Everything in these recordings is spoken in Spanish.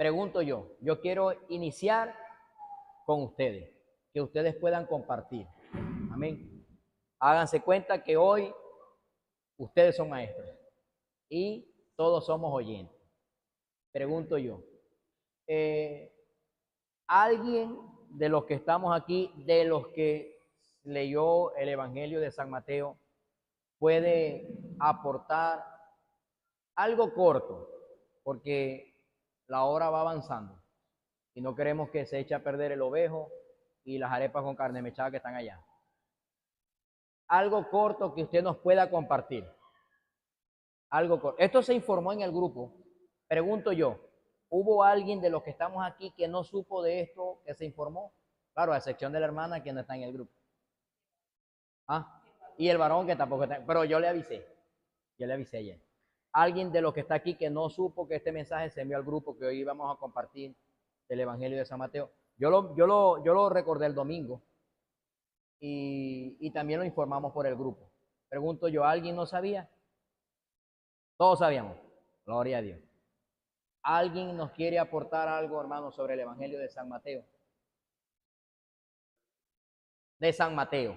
Pregunto yo quiero iniciar con ustedes, que ustedes puedan compartir. Amén. Háganse cuenta que hoy ustedes son maestros y todos somos oyentes. Pregunto yo, ¿alguien de los que estamos aquí, de los que leyó el Evangelio de San Mateo, puede aportar algo corto? Porque la hora va avanzando y no queremos que se eche a perder el ovejo y las arepas con carne mechada que están allá. Algo corto que usted nos pueda compartir. Algo corto. Esto se informó en el grupo. Pregunto yo, ¿hubo alguien de los que estamos aquí que no supo de esto que se informó? Claro, a excepción de la hermana que no está en el grupo. ¿Ah? Y el varón que tampoco está. Pero yo le avisé. Yo le avisé ayer. Alguien de los que está aquí que no supo que este mensaje se envió al grupo que hoy íbamos a compartir del Evangelio de San Mateo. Yo lo recordé el domingo y también lo informamos por el grupo. Pregunto yo, ¿alguien no sabía? Todos sabíamos. Gloria a Dios. ¿Alguien nos quiere aportar algo, hermano, sobre el Evangelio de San Mateo? De San Mateo.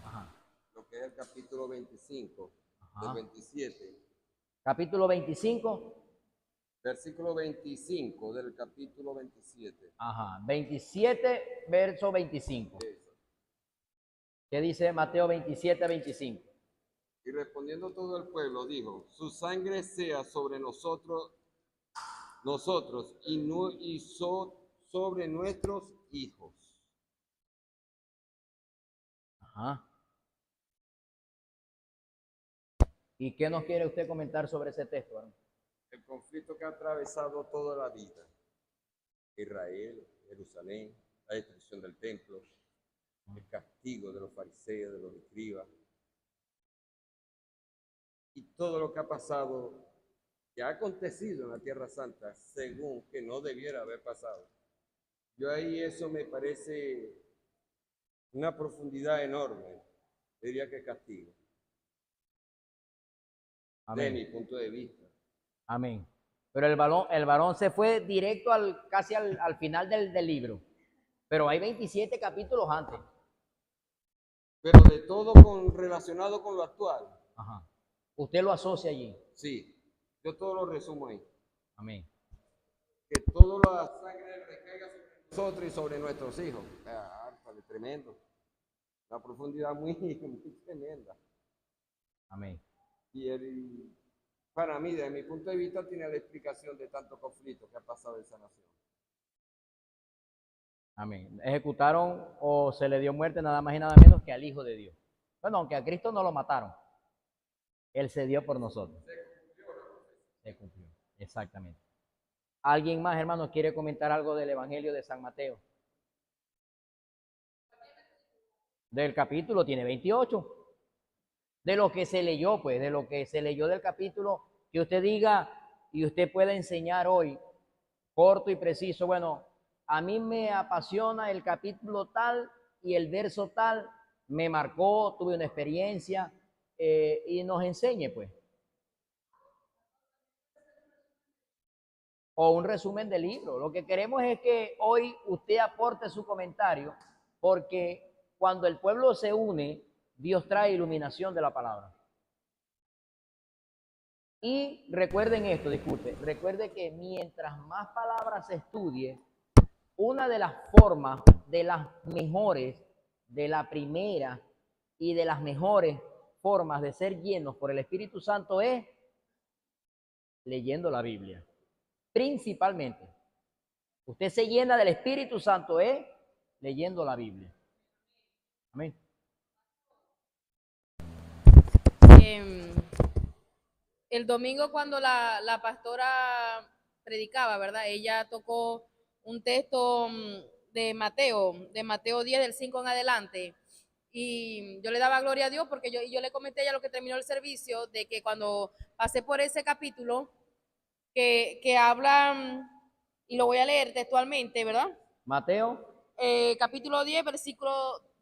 Ajá. Lo que es el capítulo 25, ajá, del 27. Capítulo 25. Versículo 25 del capítulo 27. Ajá, 27, verso 25. Eso. ¿Qué dice Mateo 27, 25? Y respondiendo todo el pueblo, dijo: su sangre sea sobre nosotros y sobre nuestros hijos. Ajá. ¿Y qué nos quiere usted comentar sobre ese texto, hermano? El conflicto que ha atravesado toda la vida. Israel, Jerusalén, la destrucción del templo, el castigo de los fariseos, de los escribas, y todo lo que ha pasado, que ha acontecido en la Tierra Santa, según que no debiera haber pasado. Yo ahí eso me parece una profundidad enorme, diría que castigo. Amén. De mi punto de vista. Amén. Pero el varón se fue directo casi al final del libro. Pero hay 27 capítulos antes. Pero de todo relacionado con lo actual. Ajá. ¿Usted lo asocia allí? Sí, yo todo lo resumo ahí. Amén. Que toda la sangre recaiga sobre nosotros y sobre nuestros hijos. Tremendo. Una profundidad muy, muy tremenda. Amén. Y para mí, desde mi punto de vista, tiene la explicación de tanto conflicto que ha pasado en esa nación. Amén. Ejecutaron o se le dio muerte nada más y nada menos que al Hijo de Dios. Bueno, aunque a Cristo no lo mataron, Él se dio por nosotros. Se cumplió, exactamente. ¿Alguien más, hermano, quiere comentar algo del Evangelio de San Mateo? Del capítulo tiene 28. De lo que se leyó, pues, de lo que se leyó del capítulo, que usted diga y usted pueda enseñar hoy, corto y preciso. Bueno, a mí me apasiona el capítulo tal y el verso tal, me marcó, tuve una experiencia y nos enseñe, pues. O un resumen del libro. Lo que queremos es que hoy usted aporte su comentario, porque cuando el pueblo se une, Dios trae iluminación de la palabra. Y recuerden esto, disculpe, recuerde que mientras más palabras se estudie, una de las formas, de las mejores, de la primera y de las mejores formas de ser llenos por el Espíritu Santo es leyendo la Biblia. Principalmente. Usted se llena del Espíritu Santo es leyendo la Biblia. Amén. El domingo cuando la pastora predicaba, ¿verdad? Ella tocó un texto de Mateo 10, del 5 en adelante. Y yo le daba gloria a Dios porque yo le comenté a ella lo que terminó el servicio, de que cuando pasé por ese capítulo, que habla, y lo voy a leer textualmente, ¿verdad? Mateo. Capítulo 10, versículo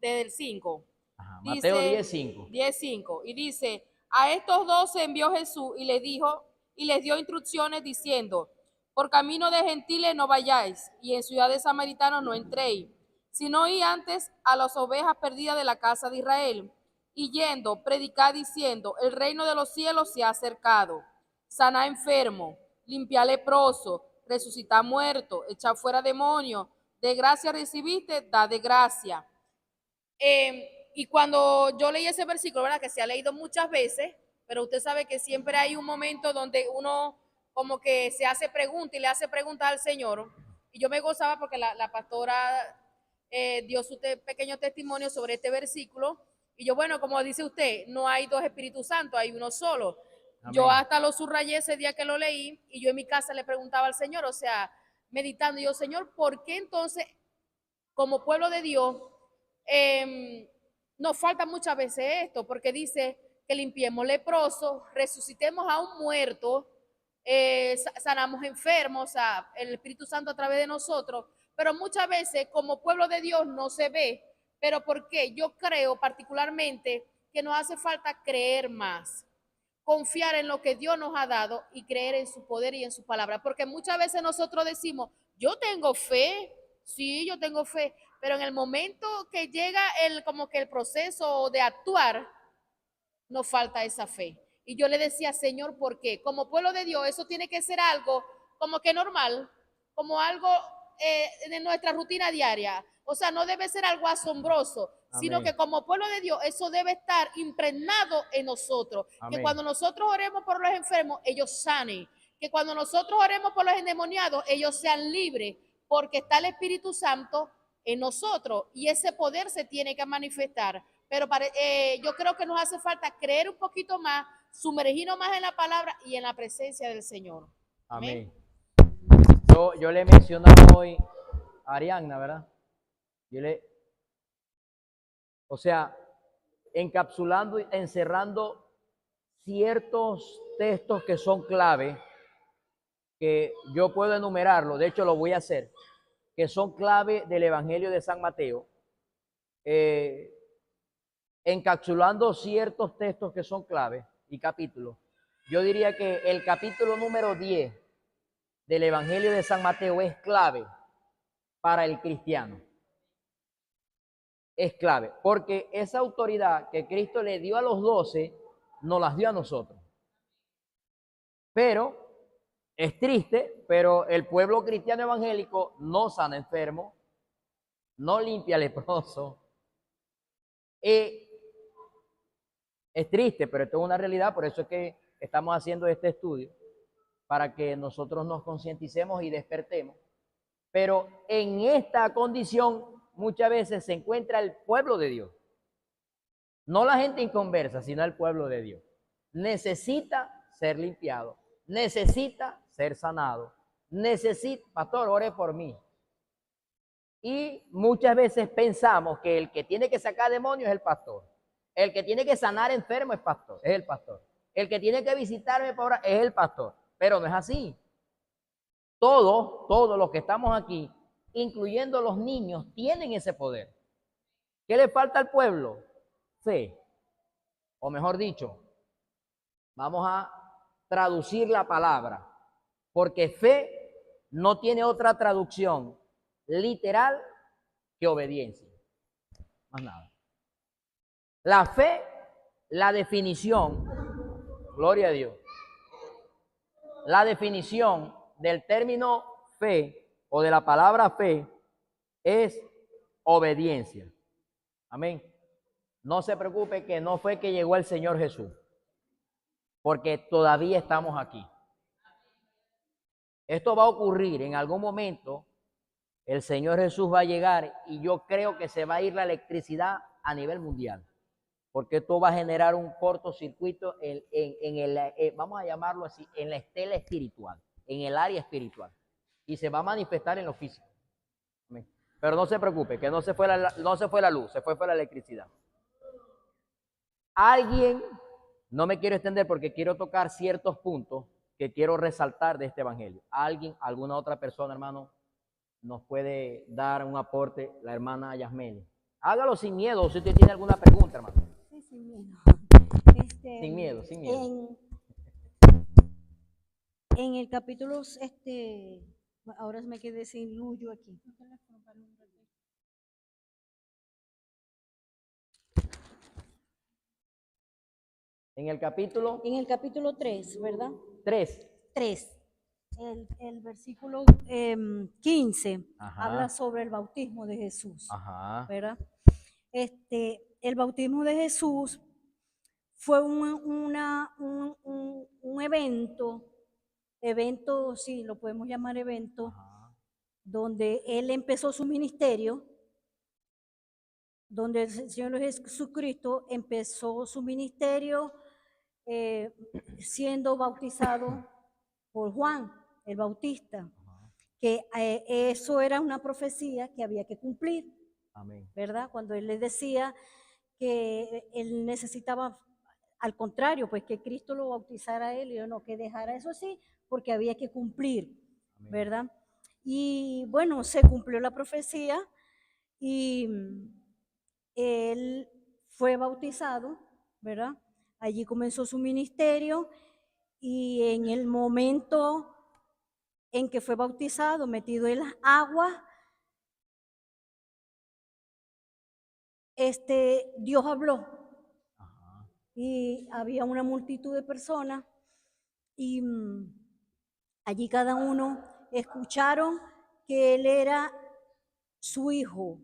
del 5. Ajá, Dice, Mateo 10:5. 10:5. Y dice: a estos dos envió Jesús y les dijo, y les dio instrucciones diciendo: Por camino de gentiles no vayáis, y en ciudad de samaritanos no entréis, sino id antes a las ovejas perdidas de la casa de Israel. Y yendo, predicad diciendo, el reino de los cielos se ha acercado. Sana enfermo, limpia leproso, resucita muerto, echa fuera demonios. De gracia recibiste, da de gracia. Y cuando yo leí ese versículo, ¿verdad? Que se ha leído muchas veces, pero usted sabe que siempre hay un momento donde uno como que se hace preguntas y le hace preguntas al Señor. Y yo me gozaba porque la pastora dio su pequeño testimonio sobre este versículo. Y yo, bueno, como dice usted, no hay dos Espíritus Santos, hay uno solo. Amén. Yo hasta lo subrayé ese día que lo leí y yo en mi casa le preguntaba al Señor, o sea, meditando, y yo, Señor, ¿por qué entonces, como pueblo de Dios, nos falta muchas veces esto? Porque dice que limpiemos leprosos, resucitemos a un muerto, sanamos enfermos, o sea, el Espíritu Santo a través de nosotros, pero muchas veces como pueblo de Dios no se ve. ¿Pero por qué? Yo creo particularmente que nos hace falta creer más, confiar en lo que Dios nos ha dado y creer en su poder y en su palabra, porque muchas veces nosotros decimos, yo tengo fe, sí, yo tengo fe, pero en el momento que llega como que el proceso de actuar, nos falta esa fe. Y yo le decía, Señor, ¿por qué? Como pueblo de Dios, eso tiene que ser algo como que normal, como algo de nuestra rutina diaria. O sea, no debe ser algo asombroso, sino Amén. que como pueblo de Dios, eso debe estar impregnado en nosotros. Amén. Que cuando nosotros oremos por los enfermos, ellos sanen. Que cuando nosotros oremos por los endemoniados, ellos sean libres, porque está el Espíritu Santo en nosotros y ese poder se tiene que manifestar. Pero yo creo que nos hace falta creer un poquito más, sumergirnos más en la palabra y en la presencia del Señor. Amén. Yo le mencionaba hoy a Arianna, ¿verdad? O sea, encapsulando y encerrando ciertos textos que son clave, que yo puedo enumerarlo, de hecho lo voy a hacer, que son clave del Evangelio de San Mateo, encapsulando ciertos textos que son clave y capítulos. Yo diría que el capítulo número 10 del Evangelio de San Mateo es clave para el cristiano. Es clave, porque esa autoridad que Cristo le dio a los 12, nos las dio a nosotros. Pero es triste, pero el pueblo cristiano evangélico no sana enfermo, no limpia leproso. Es triste, pero esto es una realidad, por eso es que estamos haciendo este estudio, para que nosotros nos concienticemos y despertemos. Pero en esta condición muchas veces se encuentra el pueblo de Dios. No la gente inconversa, sino el pueblo de Dios. Necesita ser limpiado, necesita ser sanado, pastor, ore por mí. Y muchas veces pensamos que el que tiene que sacar demonios es el pastor. El que tiene que sanar enfermos es el pastor. El que tiene que visitarme por ahora es el pastor. Pero no es así. Todos los que estamos aquí, incluyendo los niños, tienen ese poder. ¿Qué le falta al pueblo? Fe. O mejor dicho, vamos a traducir la palabra, porque fe no tiene otra traducción literal que obediencia. Más nada. La fe, la definición, gloria a Dios, la definición del término fe o de la palabra fe es obediencia. Amén. No se preocupe que no fue que llegó el Señor Jesús, porque todavía estamos aquí. Esto va a ocurrir en algún momento. El Señor Jesús va a llegar y yo creo que se va a ir la electricidad a nivel mundial, porque esto va a generar un cortocircuito vamos a llamarlo así, en la estela espiritual, en el área espiritual, y se va a manifestar en lo físico. Amén. Pero no se preocupe, que no se fue la luz, se fue la electricidad. Alguien, no me quiero extender porque quiero tocar ciertos puntos que quiero resaltar de este evangelio. Alguien, alguna otra persona, hermano, nos puede dar un aporte, la hermana Yasmeli. Hágalo sin miedo, si usted tiene alguna pregunta, hermano. Sí, sin miedo. Sin miedo, sin miedo. En el capítulo, ahora me quedé sin luz yo aquí. En el capítulo En el capítulo 3, ¿verdad? 3. 3. El versículo 15 Ajá. habla sobre el bautismo de Jesús, Ajá. ¿verdad? El bautismo de Jesús fue un evento, sí, lo podemos llamar evento, Ajá. donde él empezó su ministerio, donde el Señor Jesucristo empezó su ministerio siendo bautizado por Juan el Bautista, que eso era una profecía que había que cumplir. Amén. ¿Verdad? Cuando él les decía que él necesitaba, al contrario, pues que Cristo lo bautizara a él y no que dejara eso así, porque había que cumplir, ¿verdad? Y bueno, se cumplió la profecía y él fue bautizado, ¿verdad? Allí comenzó su ministerio y en el momento en que fue bautizado, metido en las aguas, Dios habló. Ajá. Y había una multitud de personas y allí cada uno escucharon que él era su hijo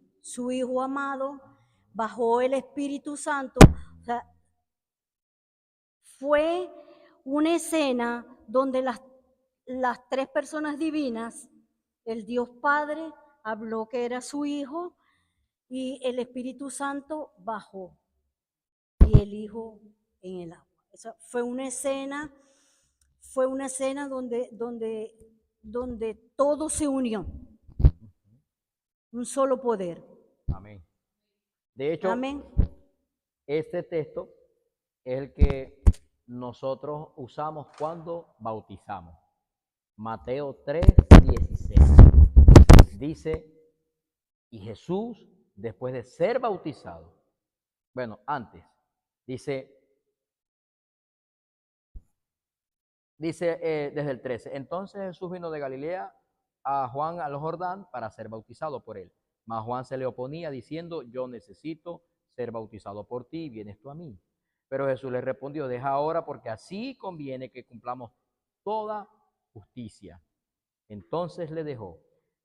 amado, bajó el Espíritu Santo. O sea, fue una escena donde las tres personas divinas, el Dios Padre habló que era su hijo y el Espíritu Santo bajó y el hijo en el agua. Esa fue una escena donde todo se unió, un solo poder. Amén. De hecho, Amén. este texto es el que nosotros usamos cuando bautizamos. Mateo 3:16. Dice, y Jesús, después de ser bautizado, bueno, antes, dice desde el 13, entonces Jesús vino de Galilea a Juan al Jordán para ser bautizado por él. Mas Juan se le oponía diciendo, yo necesito ser bautizado por ti y vienes tú a mí. Pero Jesús le respondió, deja ahora porque así conviene que cumplamos toda justicia. Entonces le dejó.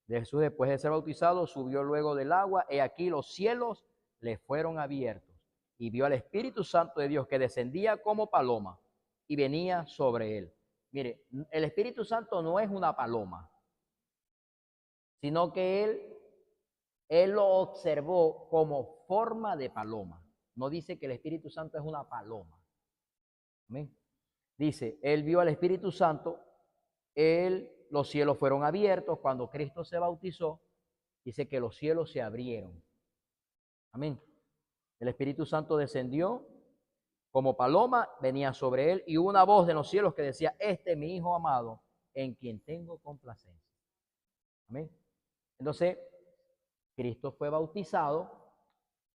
Jesús, después de ser bautizado, subió luego del agua, y aquí los cielos le fueron abiertos, y vio al Espíritu Santo de Dios que descendía como paloma y venía sobre él. Mire, el Espíritu Santo no es una paloma, sino que él lo observó como forma de paloma. No dice que el Espíritu Santo es una paloma. ¿Amén? Dice, él vio al Espíritu Santo, los cielos fueron abiertos. Cuando Cristo se bautizó, dice que los cielos se abrieron. Amén. El Espíritu Santo descendió como paloma, venía sobre él, y hubo una voz de los cielos que decía, este es mi Hijo amado, en quien tengo complacencia. Amén. Entonces, Cristo fue bautizado.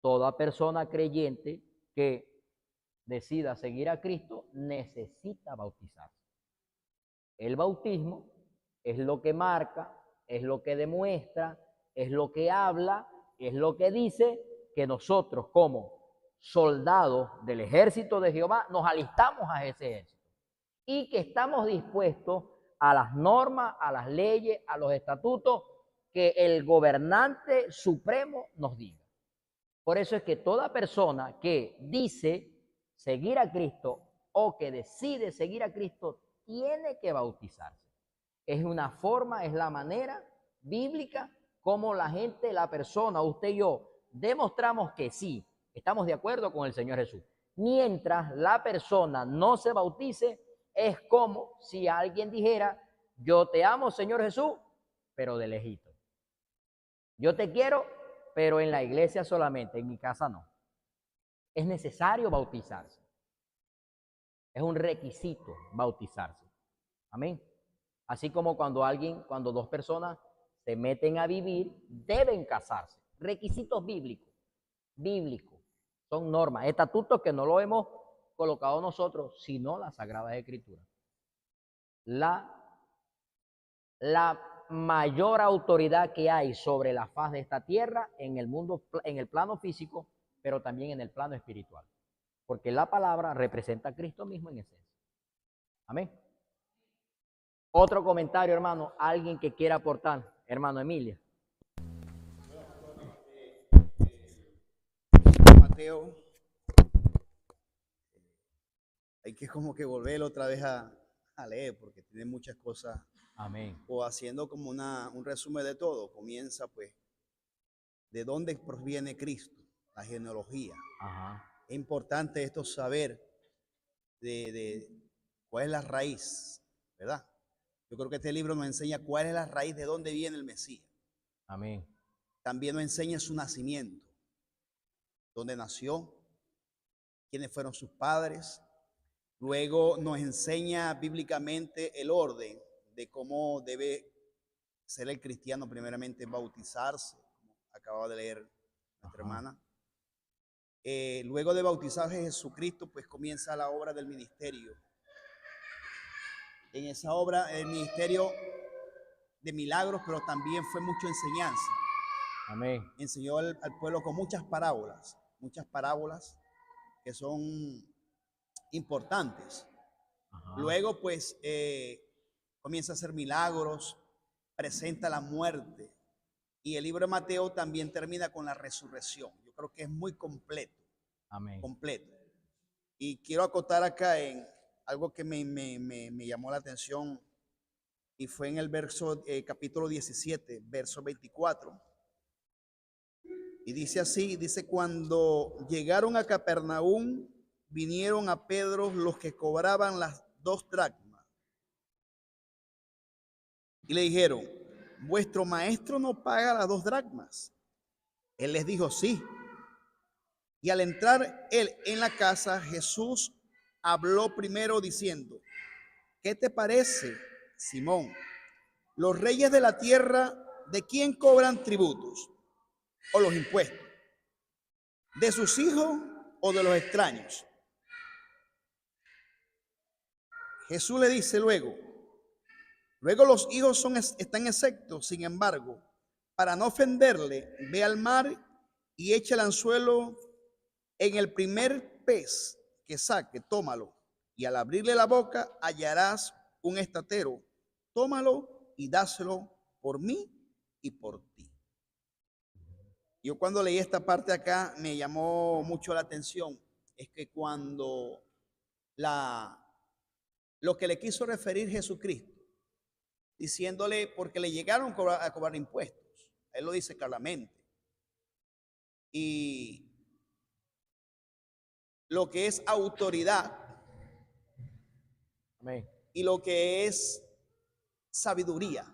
Toda persona creyente que decida seguir a Cristo necesita bautizarse. El bautismo es lo que marca, es lo que demuestra, es lo que habla, es lo que dice que nosotros como soldados del ejército de Jehová nos alistamos a ese ejército y que estamos dispuestos a las normas, a las leyes, a los estatutos que el gobernante supremo nos diga. Por eso es que toda persona que dice seguir a Cristo o que decide seguir a Cristo tiene que bautizarse. Es una forma, es la manera bíblica como la gente, la persona, usted y yo, demostramos que sí, estamos de acuerdo con el Señor Jesús. Mientras la persona no se bautice, es como si alguien dijera, yo te amo, Señor Jesús, pero de lejito. Yo te quiero, pero en la iglesia solamente, en mi casa no. Es necesario bautizarse. Es un requisito bautizarse. Amén. Así como cuando dos personas se meten a vivir, deben casarse. Requisitos bíblicos. Son normas, estatutos que no lo hemos colocado nosotros, sino la Sagrada Escritura. La la mayor autoridad que hay sobre la faz de esta tierra en el mundo, en el plano físico, pero también en el plano espiritual. Porque la palabra representa a Cristo mismo en esencia. Amén. Otro comentario, hermano, alguien que quiera aportar, hermano Emilia. Mateo, hay que como que volver otra vez a leer porque tiene muchas cosas. Amén. O haciendo como un resumen de todo, comienza pues de dónde proviene Cristo, la genealogía. Ajá. Es importante esto saber de cuál es la raíz, ¿verdad? Yo creo que este libro nos enseña cuál es la raíz de dónde viene el Mesías. Amén. También nos enseña su nacimiento, dónde nació, quiénes fueron sus padres. Luego nos enseña bíblicamente el orden de cómo debe ser el cristiano, primeramente bautizarse, como acababa de leer nuestra hermana. Luego de bautizarse Jesucristo, pues comienza la obra del ministerio. En esa obra, el ministerio de milagros, pero también fue mucha enseñanza. Amén. Enseñó al pueblo con muchas parábolas que son importantes. Ajá. Luego, pues, comienza a hacer milagros, presenta la muerte. Y el libro de Mateo también termina con la resurrección. Yo creo que es muy completo. Amén. Completo. Y quiero acotar acá en algo que me llamó la atención, y fue en el capítulo 17, verso 24. Y dice así, dice: cuando llegaron a Capernaum, vinieron a Pedro los que cobraban las 2 dracmas. Y le dijeron: ¿vuestro maestro no paga las 2 dracmas? Él les dijo: sí. Y al entrar él en la casa, Jesús habló primero diciendo: ¿qué te parece, Simón? Los reyes de la tierra, ¿de quién cobran tributos o los impuestos? ¿De sus hijos o de los extraños? Jesús le dice luego los hijos están exentos. Sin embargo, para no ofenderle, ve al mar y echa el anzuelo en el primer pez que saque, tómalo, y al abrirle la boca hallarás un estatero. Tómalo y dáselo por mí y por ti. Yo cuando leí esta parte acá me llamó mucho la atención. Es que cuando lo que le quiso referir Jesucristo, diciéndole, porque le llegaron a cobrar impuestos, él lo dice claramente. Y lo que es autoridad, Amén. y lo que es sabiduría.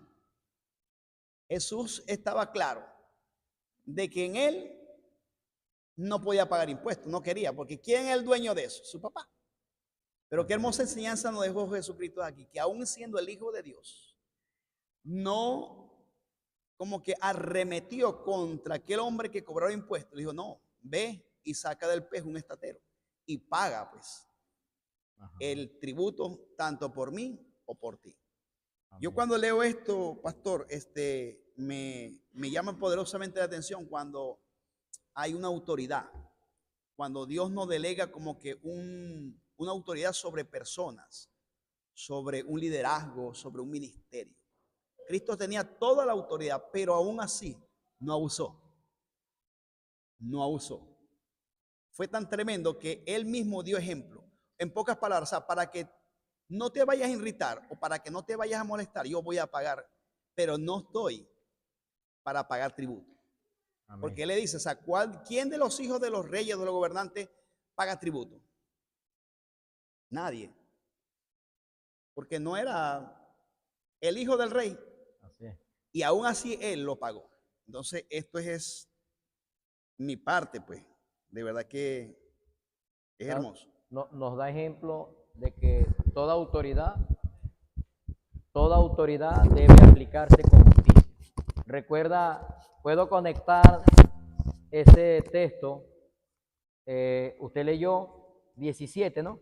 Jesús estaba claro de que en él no podía pagar impuestos, no quería, porque ¿quién es el dueño de eso? Su papá. Pero qué hermosa enseñanza nos dejó Jesucristo aquí, que aún siendo el Hijo de Dios, no como que arremetió contra aquel hombre que cobraba impuestos. Le dijo: no, ve y saca del pez un estatero y paga pues el tributo tanto por mí o por ti. Amén. Yo cuando leo esto, pastor, me llama poderosamente la atención cuando hay una autoridad, cuando Dios nos delega como que una autoridad sobre personas, sobre un liderazgo, sobre un ministerio. Cristo tenía toda la autoridad, pero aún así no abusó. No abusó. Fue tan tremendo que él mismo dio ejemplo. En pocas palabras, o sea, para que no te vayas a irritar o para que no te vayas a molestar, yo voy a pagar, pero no estoy para pagar tributo. Amén. Porque él le dice, o sea, ¿quién de los hijos de los reyes, de los gobernantes, paga tributo? Nadie. Porque no era el hijo del rey. Así es. Y aún así él lo pagó. Entonces, esto es mi parte, pues. De verdad que es hermoso. Nos da ejemplo de que toda autoridad debe aplicarse con justicia. Recuerda, puedo conectar ese texto. Usted leyó 17, ¿no?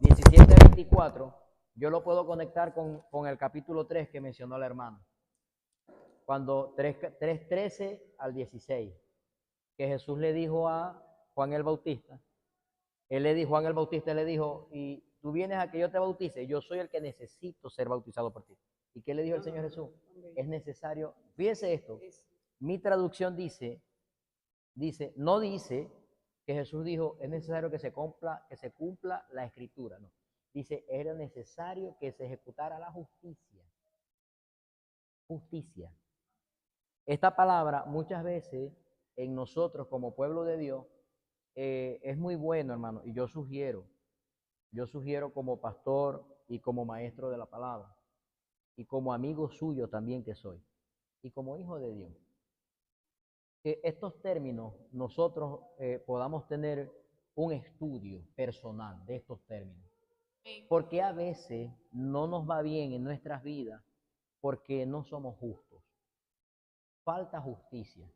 17:24. Yo lo puedo conectar con el capítulo 3 que mencionó la hermana. Cuando 3:13 al 16, que Jesús le dijo a Juan el Bautista, Juan el Bautista le dijo, y tú vienes a que yo te bautice, yo soy el que necesito ser bautizado por ti. ¿Y qué le dijo el Señor Jesús? Es necesario, fíjense esto, mi traducción dice, no dice que Jesús dijo, es necesario que se cumpla la escritura, no. Dice, era necesario que se ejecutara la justicia. Justicia. Esta palabra muchas veces en nosotros como pueblo de Dios es muy bueno, hermano, y yo sugiero como pastor y como maestro de la palabra, y como amigo suyo también que soy, y como hijo de Dios, que estos términos nosotros podamos tener un estudio personal de estos términos. Porque a veces no nos va bien en nuestras vidas porque no somos justos. Falta justicia.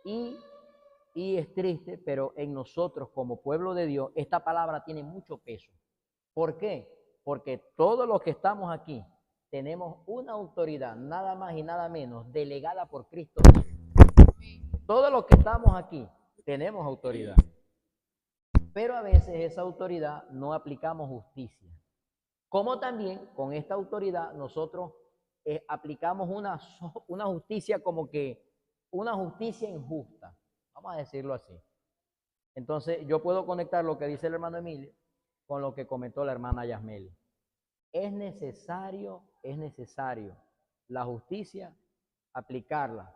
Y es triste, pero en nosotros como pueblo de Dios, esta palabra tiene mucho peso. ¿Por qué? Porque todos los que estamos aquí tenemos una autoridad, nada más y nada menos, delegada por Cristo. Todos los que estamos aquí tenemos autoridad. Pero a veces esa autoridad no aplicamos justicia. Como también con esta autoridad nosotros aplicamos una justicia como que una justicia injusta, vamos a decirlo así. Entonces yo puedo conectar lo que dice el hermano Emilio con lo que comentó la hermana Yasmeli. Es necesario la justicia, aplicarla,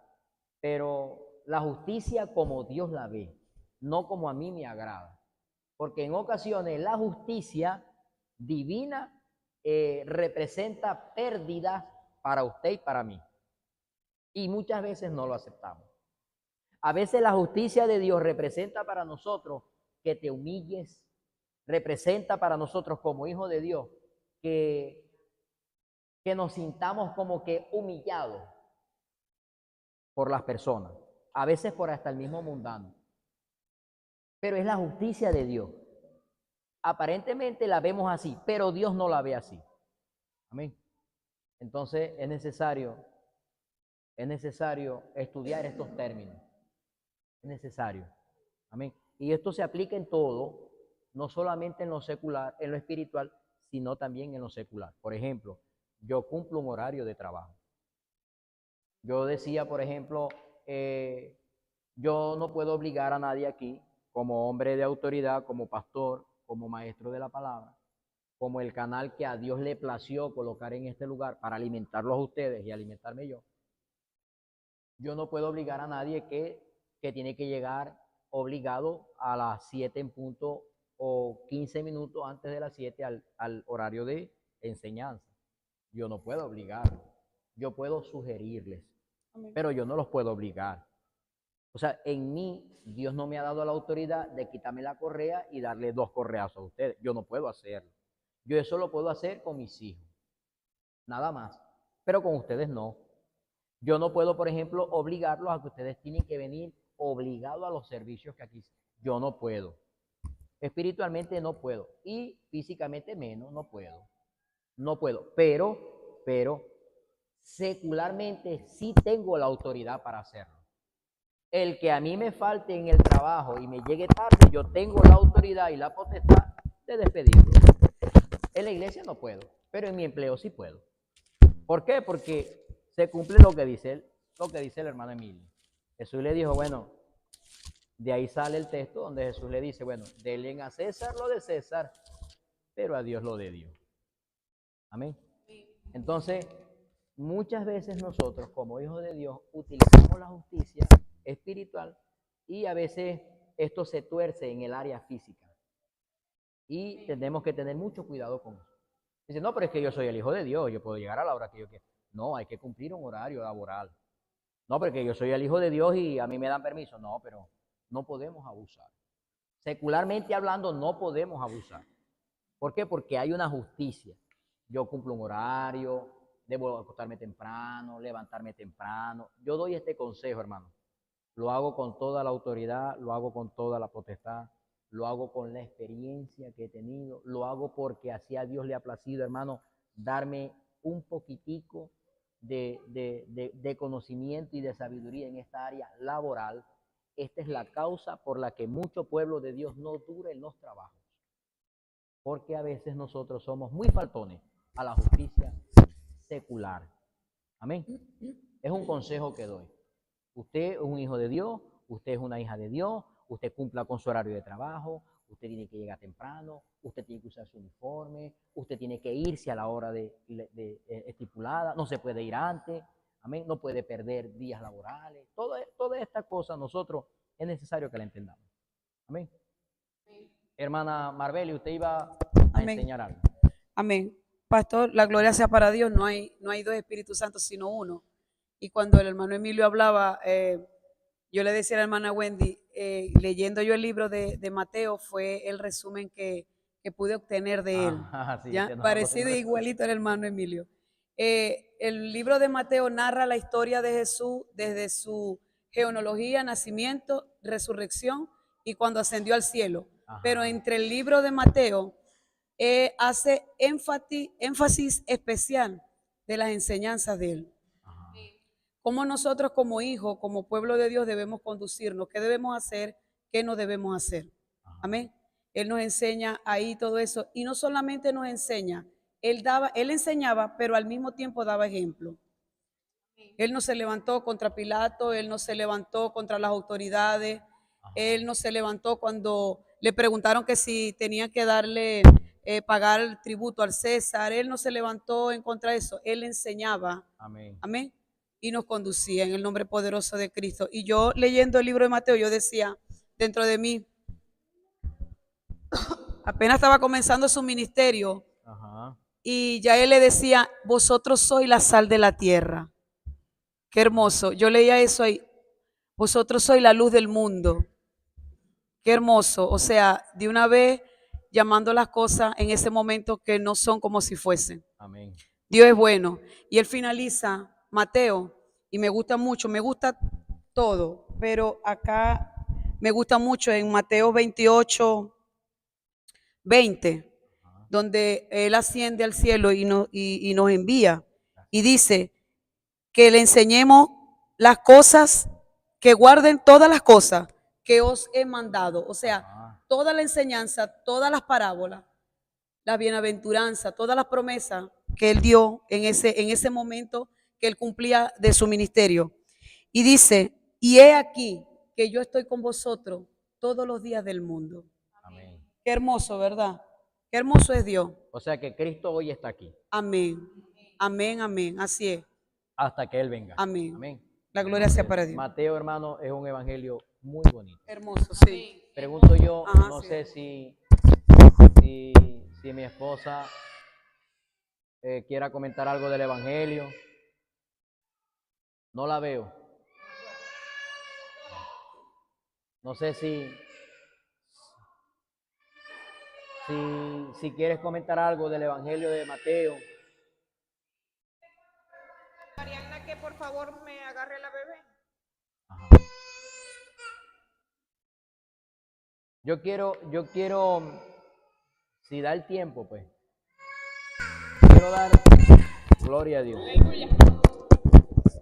pero la justicia como Dios la ve, no como a mí me agrada. Porque en ocasiones la justicia divina representa pérdidas para usted y para mí. Y muchas veces no lo aceptamos. A veces la justicia de Dios representa para nosotros que te humilles, representa para nosotros como hijos de Dios que nos sintamos como que humillados por las personas, a veces por hasta el mismo mundano. Pero es la justicia de Dios. Aparentemente la vemos así, pero Dios no la ve así. Amén. Entonces es necesario estudiar estos términos. Es necesario. Amén. Y esto se aplica en todo, no solamente en lo secular, en lo espiritual, sino también en lo secular. Por ejemplo, yo cumplo un horario de trabajo. Yo decía, por ejemplo, yo no puedo obligar a nadie aquí, como hombre de autoridad, como pastor, como maestro de la palabra, como el canal que a Dios le plació colocar en este lugar para alimentarlos a ustedes y alimentarme yo. Yo no puedo obligar a nadie que tiene que llegar obligado a las 7 en punto o 15 minutos antes de las 7 al horario de enseñanza. Yo no puedo obligarlos. Yo puedo sugerirles, pero yo no los puedo obligar. O sea, en mí, Dios no me ha dado la autoridad de quitarme la correa y darle 2 correazos a ustedes. Yo no puedo hacerlo. Yo eso lo puedo hacer con mis hijos. Nada más. Pero con ustedes no. Yo no puedo, por ejemplo, obligarlos a que ustedes tienen que venir obligados a los servicios que aquí. Yo no puedo. Espiritualmente no puedo. Y físicamente menos, no puedo. No puedo. Pero secularmente sí tengo la autoridad para hacerlo. El que a mí me falte en el trabajo y me llegue tarde, yo tengo la autoridad y la potestad de despedirlo. En la iglesia no puedo, pero en mi empleo sí puedo. ¿Por qué? Porque se cumple lo que dice el hermano Emilio. Jesús le dijo, bueno, de ahí sale el texto donde Jesús le dice, bueno, denle a César lo de César, pero a Dios lo de Dios. Amén. Entonces, muchas veces nosotros como hijos de Dios utilizamos la justicia espiritual y a veces esto se tuerce en el área física y tenemos que tener mucho cuidado con eso. Dice, no, pero es que yo soy el hijo de Dios, yo puedo llegar a la hora que yo quiera. No, hay que cumplir un horario laboral. No, porque yo soy el hijo de Dios y a mí me dan permiso. No, pero no podemos abusar. Secularmente hablando, no podemos abusar. ¿Por qué? Porque hay una justicia. Yo cumplo un horario, debo acostarme temprano, levantarme temprano. Yo doy este consejo, hermano. Lo hago con toda la autoridad, lo hago con toda la potestad, lo hago con la experiencia que he tenido, lo hago porque así a Dios le ha placido, hermano, darme un poquitico de conocimiento y de sabiduría en esta área laboral. Esta es la causa por la que mucho pueblo de Dios no dura en los trabajos, porque a veces nosotros somos muy faltones a la justicia secular. Amén. Es un consejo que doy. Usted es un hijo de Dios, usted es una hija de Dios, usted cumpla con su horario de trabajo, usted tiene que llegar temprano, usted tiene que usar su uniforme, usted tiene que irse a la hora estipulada, no se puede ir antes, amén, no puede perder días laborales. Toda esta cosa nosotros es necesario que la entendamos. Amén. Hermana Marbeli, usted iba a Amén. enseñar algo. Amén. Pastor, la gloria sea para Dios, no hay dos Espíritus Santos, sino uno. Y cuando el hermano Emilio hablaba, yo le decía a la hermana Wendy, leyendo yo el libro de Mateo, fue el resumen que pude obtener de él. Sí, ¿Ya? Parecido igualito al hermano Emilio. El libro de Mateo narra la historia de Jesús desde su genealogía, nacimiento, resurrección y cuando ascendió al cielo. Ajá. Pero entre el libro de Mateo hace énfasis especial de las enseñanzas de él. Ajá. Cómo nosotros como hijos, como pueblo de Dios debemos conducirnos, qué debemos hacer, qué no debemos hacer. Ajá. Amén. Él nos enseña ahí todo eso y no solamente nos enseña, él enseñaba, pero al mismo tiempo daba ejemplo. Él no se levantó contra Pilato, él no se levantó contra las autoridades, él no se levantó cuando le preguntaron que si tenían que darle, pagar el tributo al César, él no se levantó en contra de eso, él enseñaba. Amén. Amén. Y nos conducía en el nombre poderoso de Cristo. Y yo leyendo el libro de Mateo, yo decía dentro de mí, apenas estaba comenzando su ministerio, Ajá. y ya él le decía, vosotros sois la sal de la tierra. Qué hermoso. Yo leía eso ahí. Vosotros sois la luz del mundo. Qué hermoso. O sea, de una vez llamando las cosas en ese momento que no son como si fuesen. Amén. Dios es bueno. Y él finaliza Mateo y me gusta mucho, me gusta todo, pero acá me gusta mucho en Mateo 28, 20, donde él asciende al cielo y nos envía y dice que le enseñemos las cosas, que guarden todas las cosas que os he mandado. O sea, toda la enseñanza, todas las parábolas, la bienaventuranza, todas las promesas que él dio en ese momento que él cumplía de su ministerio. Y dice, y he aquí que yo estoy con vosotros todos los días del mundo. Amén. Qué hermoso, ¿verdad? Qué hermoso es Dios. O sea que Cristo hoy está aquí. Amén. Amén, amén. Así es. Hasta que Él venga. Amén. Amén. La gloria sea para Dios. Mateo, hermano, es un evangelio muy bonito. Hermoso, sí. Pregunto yo, Ajá, no sí. sé si mi esposa quiera comentar algo del evangelio. No la veo. No sé si quieres comentar algo del evangelio de Mateo. Mariana, que por favor me agarre la bebé. Ajá. Yo quiero, si da el tiempo, pues, quiero dar gloria a Dios.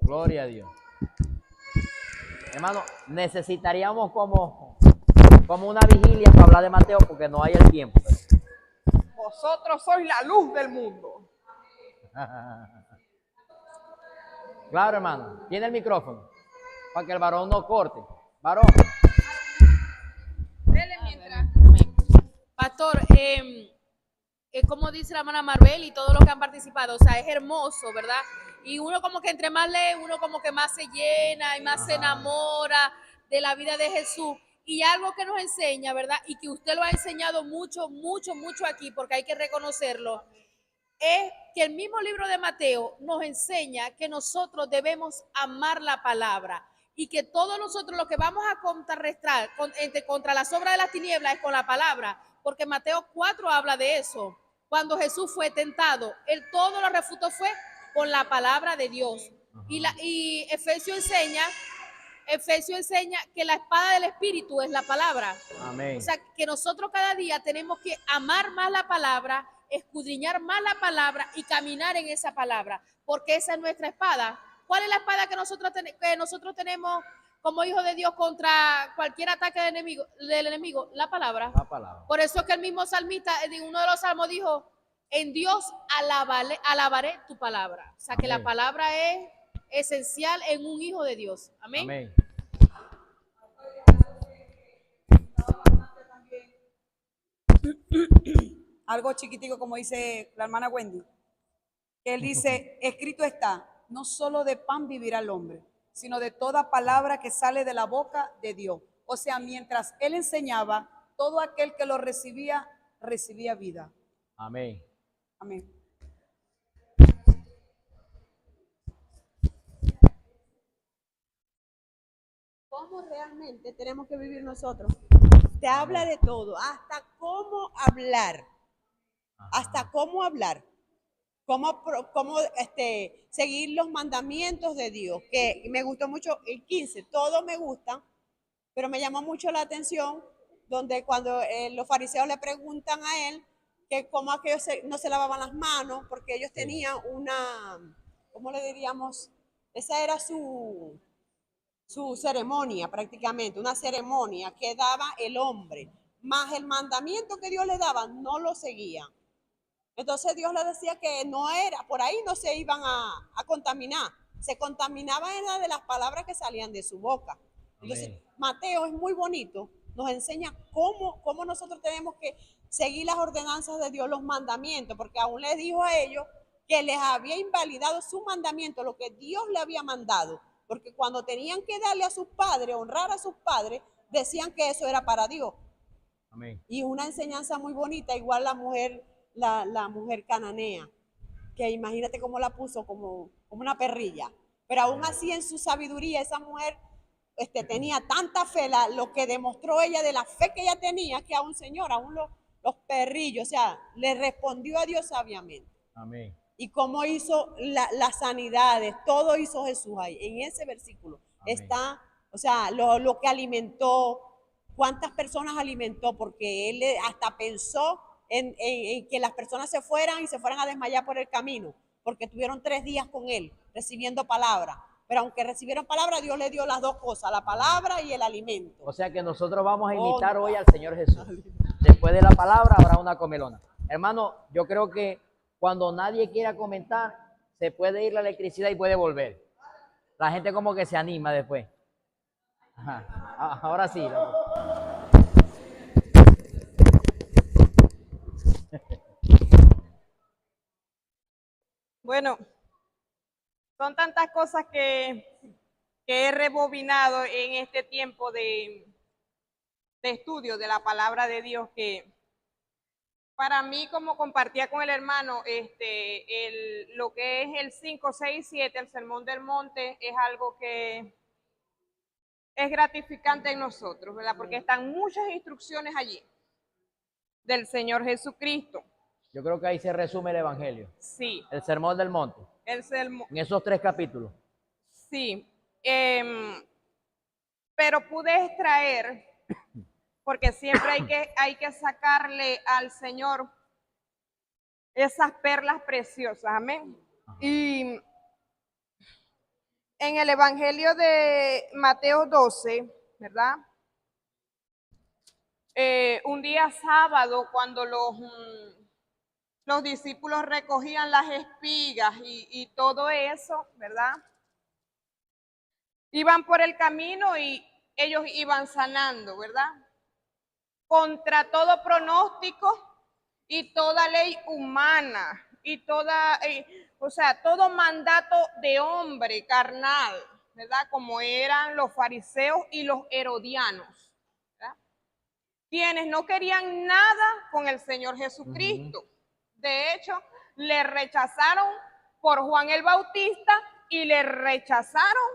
Gloria a Dios. Hermano, necesitaríamos como una vigilia para hablar de Mateo porque no hay el tiempo. Vosotros sois la luz del mundo. Claro, hermano. Tiene el micrófono para que el varón no corte. Varón. Dele mientras. Pastor, como dice la hermana Marbel y todos los que han participado, o sea, es hermoso, ¿verdad? Y uno como que entre más lee, uno como que más se llena y más se enamora de la vida de Jesús. Y algo que nos enseña, ¿verdad? Y que usted lo ha enseñado mucho, mucho, mucho aquí, porque hay que reconocerlo, es que el mismo libro de Mateo nos enseña que nosotros debemos amar la palabra y que todos nosotros lo que vamos a contrarrestar contra las obras de las tinieblas es con la palabra, porque Mateo 4 habla de eso. Cuando Jesús fue tentado, él todo lo refutó fue con la palabra de Dios. Y Efesios enseña Efesios enseña que la espada del Espíritu es la palabra. Amén. O sea, que nosotros cada día tenemos que amar más la palabra, escudriñar más la palabra y caminar en esa palabra, porque esa es nuestra espada. ¿Cuál es la espada que nosotros tenemos como hijos de Dios contra cualquier ataque del enemigo? La palabra. La palabra. Por eso es que el mismo salmista en uno de los salmos dijo, en Dios alabaré tu palabra. O sea, que Amén. la palabra es esencial en un hijo de Dios. Amén. Amén. Algo chiquitico como dice la hermana Wendy, que él dice, escrito está, no solo de pan vivirá el hombre, sino de toda palabra que sale de la boca de Dios. O sea, mientras él enseñaba, todo aquel que lo recibía, recibía vida. Amén. Amén. ¿Cómo realmente tenemos que vivir nosotros? Te habla de todo, hasta cómo hablar, hasta cómo hablar, cómo seguir los mandamientos de Dios, que me gustó mucho el 15, todos me gustan, pero me llamó mucho la atención donde cuando los fariseos le preguntan a él que cómo aquellos no se lavaban las manos, porque ellos tenían una, ¿cómo le diríamos? Esa era su ceremonia prácticamente, una ceremonia que daba el hombre, más el mandamiento que Dios le daba, no lo seguían. Entonces Dios le decía que no era, por ahí no se iban a contaminar, se contaminaban era de las palabras que salían de su boca. Entonces Amén. Mateo es muy bonito, nos enseña cómo nosotros tenemos que seguir las ordenanzas de Dios, los mandamientos, porque aún les dijo a ellos que les había invalidado su mandamiento, lo que Dios le había mandado. Porque cuando tenían que darle a sus padres, honrar a sus padres, decían que eso era para Dios. Amén. Y una enseñanza muy bonita, igual la mujer cananea, que imagínate cómo la puso como una perrilla. Pero aún así en su sabiduría esa mujer tenía tanta fe, lo que demostró ella de la fe que ella tenía, que aún Señor, aún los perrillos, o sea, le respondió a Dios sabiamente. Amén. Y cómo hizo las sanidades, todo hizo Jesús ahí. En ese versículo Amén. está, o sea, lo que alimentó, cuántas personas alimentó, porque él hasta pensó en que las personas se fueran a desmayar por el camino, porque tuvieron 3 días con él, recibiendo palabra. Pero aunque recibieron palabra, Dios le dio las dos cosas, la palabra y el alimento. O sea que nosotros vamos a imitar hoy al Señor Jesús. Después de la palabra habrá una comelona. Hermano, yo creo que cuando nadie quiera comentar, se puede ir la electricidad y puede volver. La gente como que se anima después. Ajá. Ahora sí. Bueno, son tantas cosas que he rebobinado en este tiempo de estudio de la palabra de Dios, que para mí, como compartía con el hermano, lo que es el 5, 6, 7, el Sermón del Monte, es algo que es gratificante en nosotros, ¿verdad? Porque están muchas instrucciones allí del Señor Jesucristo. Yo creo que ahí se resume el Evangelio. Sí. El Sermón del Monte. El sermón. En esos 3 capítulos. Sí. Pero pude extraer, porque siempre hay que sacarle al Señor esas perlas preciosas, amén. Y en el Evangelio de Mateo 12, ¿verdad? Un día sábado, cuando los discípulos recogían las espigas y todo eso, ¿verdad? Iban por el camino y ellos iban sanando, ¿verdad? Contra todo pronóstico y toda ley humana y todo mandato de hombre carnal, ¿verdad? Como eran los fariseos y los herodianos, ¿verdad? Quienes no querían nada con el Señor Jesucristo. De hecho, le rechazaron por Juan el Bautista y le rechazaron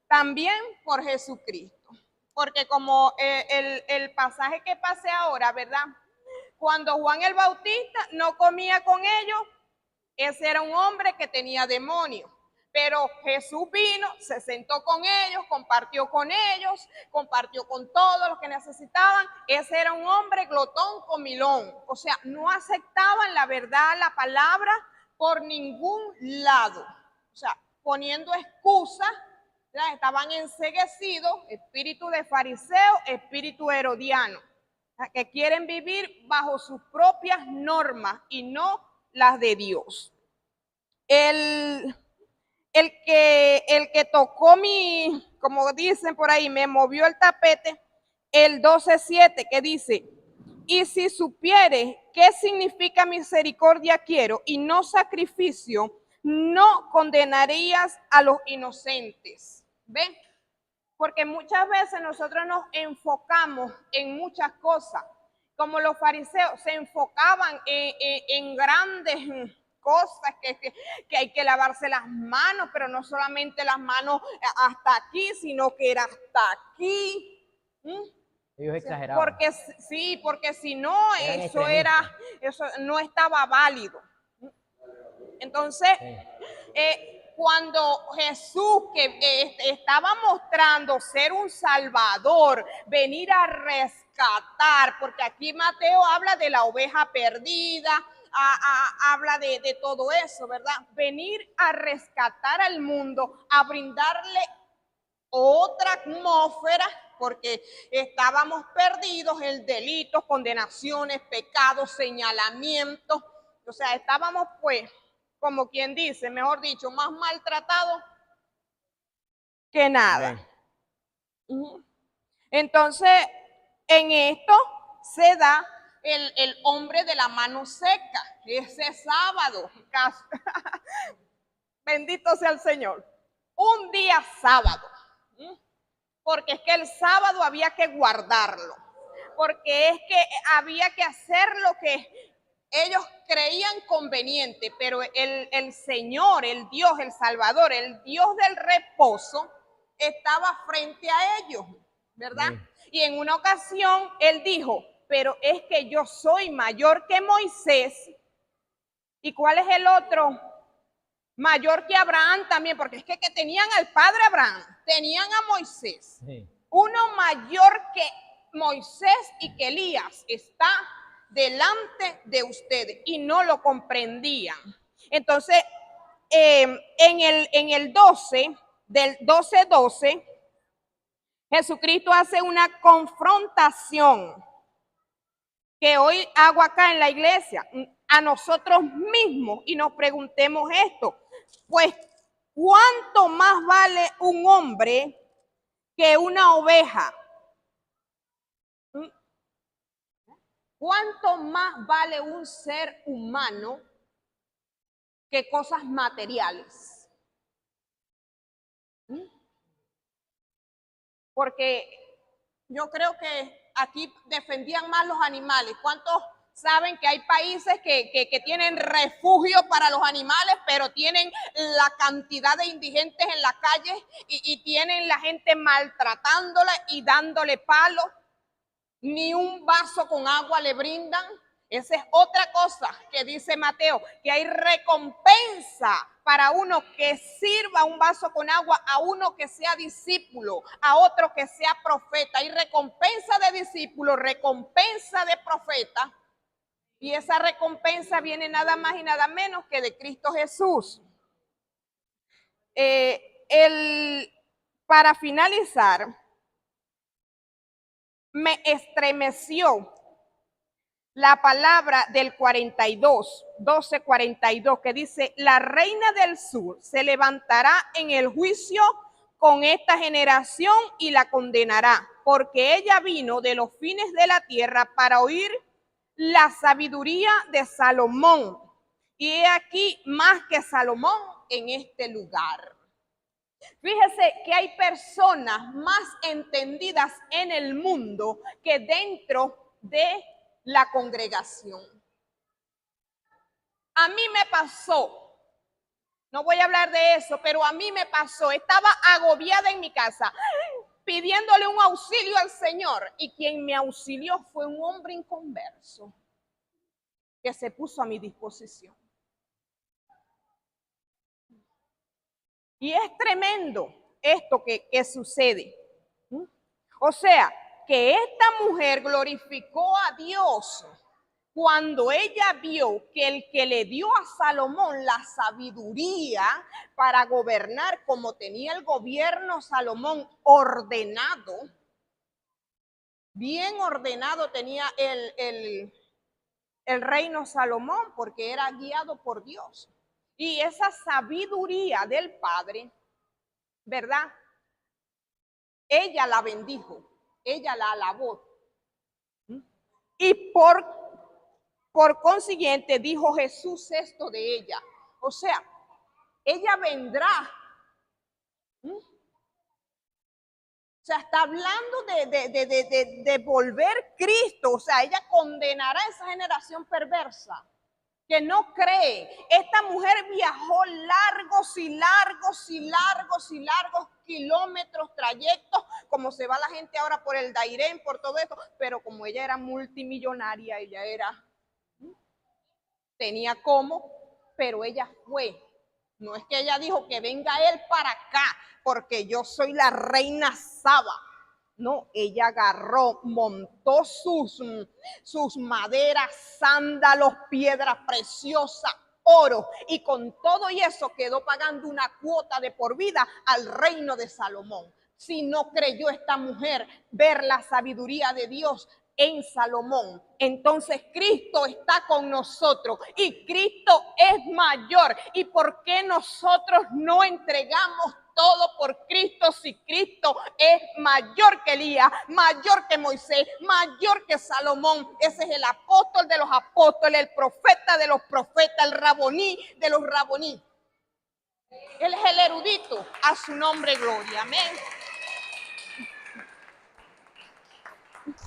también por Jesucristo. Porque como el pasaje que pasé ahora, ¿verdad? Cuando Juan el Bautista no comía con ellos, ese era un hombre que tenía demonios. Pero Jesús vino, se sentó con ellos, compartió con todos los que necesitaban. Ese era un hombre glotón comilón. O sea, no aceptaban la verdad, la palabra por ningún lado. O sea, poniendo excusas, ¿verdad? Estaban enceguecidos, espíritu de fariseo, espíritu herodiano, que quieren vivir bajo sus propias normas y no las de Dios. El que tocó como dicen por ahí, me movió el tapete, el 12:7, que dice: y si supieres qué significa misericordia quiero y no sacrificio, no condenarías a los inocentes. ¿Ven? Porque muchas veces nosotros nos enfocamos en muchas cosas, como los fariseos se enfocaban en grandes cosas, que hay que lavarse las manos, pero no solamente las manos hasta aquí, sino que era hasta aquí. Ellos exageraban. Porque sí, porque si no, Eran eso no estaba válido. Entonces, cuando Jesús, que estaba mostrando ser un salvador, venir a rescatar, porque aquí Mateo habla de la oveja perdida, habla de todo eso, ¿verdad? Venir a rescatar al mundo, a brindarle otra atmósfera, porque estábamos perdidos en delitos, condenaciones, pecados, señalamientos. O sea, estábamos pues, como quien dice, mejor dicho, más maltratados que nada. Entonces, en esto se da el hombre de la mano seca, ese sábado. Bendito sea el Señor. Un día sábado. Porque es que el sábado había que guardarlo. Porque es que había que hacer lo que ellos creían conveniente, pero el Señor, el Dios, el Salvador, el Dios del reposo, estaba frente a ellos, ¿verdad? Y en una ocasión Él dijo: pero es que yo soy mayor que Moisés. ¿Y cuál es el otro? Mayor que Abraham también, porque es que tenían al padre Abraham, tenían a Moisés. Uno mayor que Moisés y que Elías está delante de ustedes y no lo comprendían. Entonces, en el 12, del 12:12, Jesucristo hace una confrontación que hoy hago acá en la iglesia, a nosotros mismos, y nos preguntemos esto: pues, ¿cuánto más vale un hombre que una oveja? ¿Cuánto más vale un ser humano que cosas materiales? Porque yo creo que aquí defendían más los animales. ¿Cuántos saben que hay países que tienen refugio para los animales, pero tienen la cantidad de indigentes en la calle y tienen la gente maltratándola y dándole palo? Ni un vaso con agua le brindan. Esa es otra cosa que dice Mateo, que hay recompensa para uno que sirva un vaso con agua, a uno que sea discípulo, a otro que sea profeta. Hay recompensa de discípulo, recompensa de profeta, y esa recompensa viene nada más y nada menos que de Cristo Jesús. Para finalizar, me estremeció la palabra del 42, 12:42, que dice: la reina del sur se levantará en el juicio con esta generación y la condenará, porque ella vino de los fines de la tierra para oír la sabiduría de Salomón. Y he aquí más que Salomón en este lugar. Fíjese que hay personas más entendidas en el mundo que dentro de la congregación. A mí me pasó, no voy a hablar de eso, pero a mí me pasó, estaba agobiada en mi casa pidiéndole un auxilio al Señor, y quien me auxilió fue un hombre inconverso que se puso a mi disposición. Y es tremendo esto que sucede. O sea, que esta mujer glorificó a Dios cuando ella vio que el que le dio a Salomón la sabiduría para gobernar como tenía el gobierno Salomón ordenado, bien ordenado tenía el reino Salomón porque era guiado por Dios. Y esa sabiduría del Padre, ¿verdad? Ella la bendijo, ella la alabó. Y por consiguiente dijo Jesús esto de ella. O sea, ella vendrá. O sea, está hablando de volver Cristo. O sea, ella condenará a esa generación perversa que no cree. Esta mujer viajó largos y largos y largos y largos kilómetros, trayectos, como se va la gente ahora por el Dairén, por todo esto, pero como ella era multimillonaria, ella tenía cómo, pero ella fue. No es que ella dijo que venga él para acá, porque yo soy la reina Saba. No, ella agarró, montó sus maderas, sándalos, piedra preciosa, oro, y con todo y eso quedó pagando una cuota de por vida al reino de Salomón. Si no creyó esta mujer ver la sabiduría de Dios en Salomón, entonces Cristo está con nosotros y Cristo es mayor. ¿Y por qué nosotros no entregamos todo por Cristo si Cristo es mayor que Elías, mayor que Moisés, mayor que Salomón? Ese es el apóstol de los apóstoles, el profeta de los profetas, el raboní de los raboní. Él es el erudito, a su nombre gloria, amén.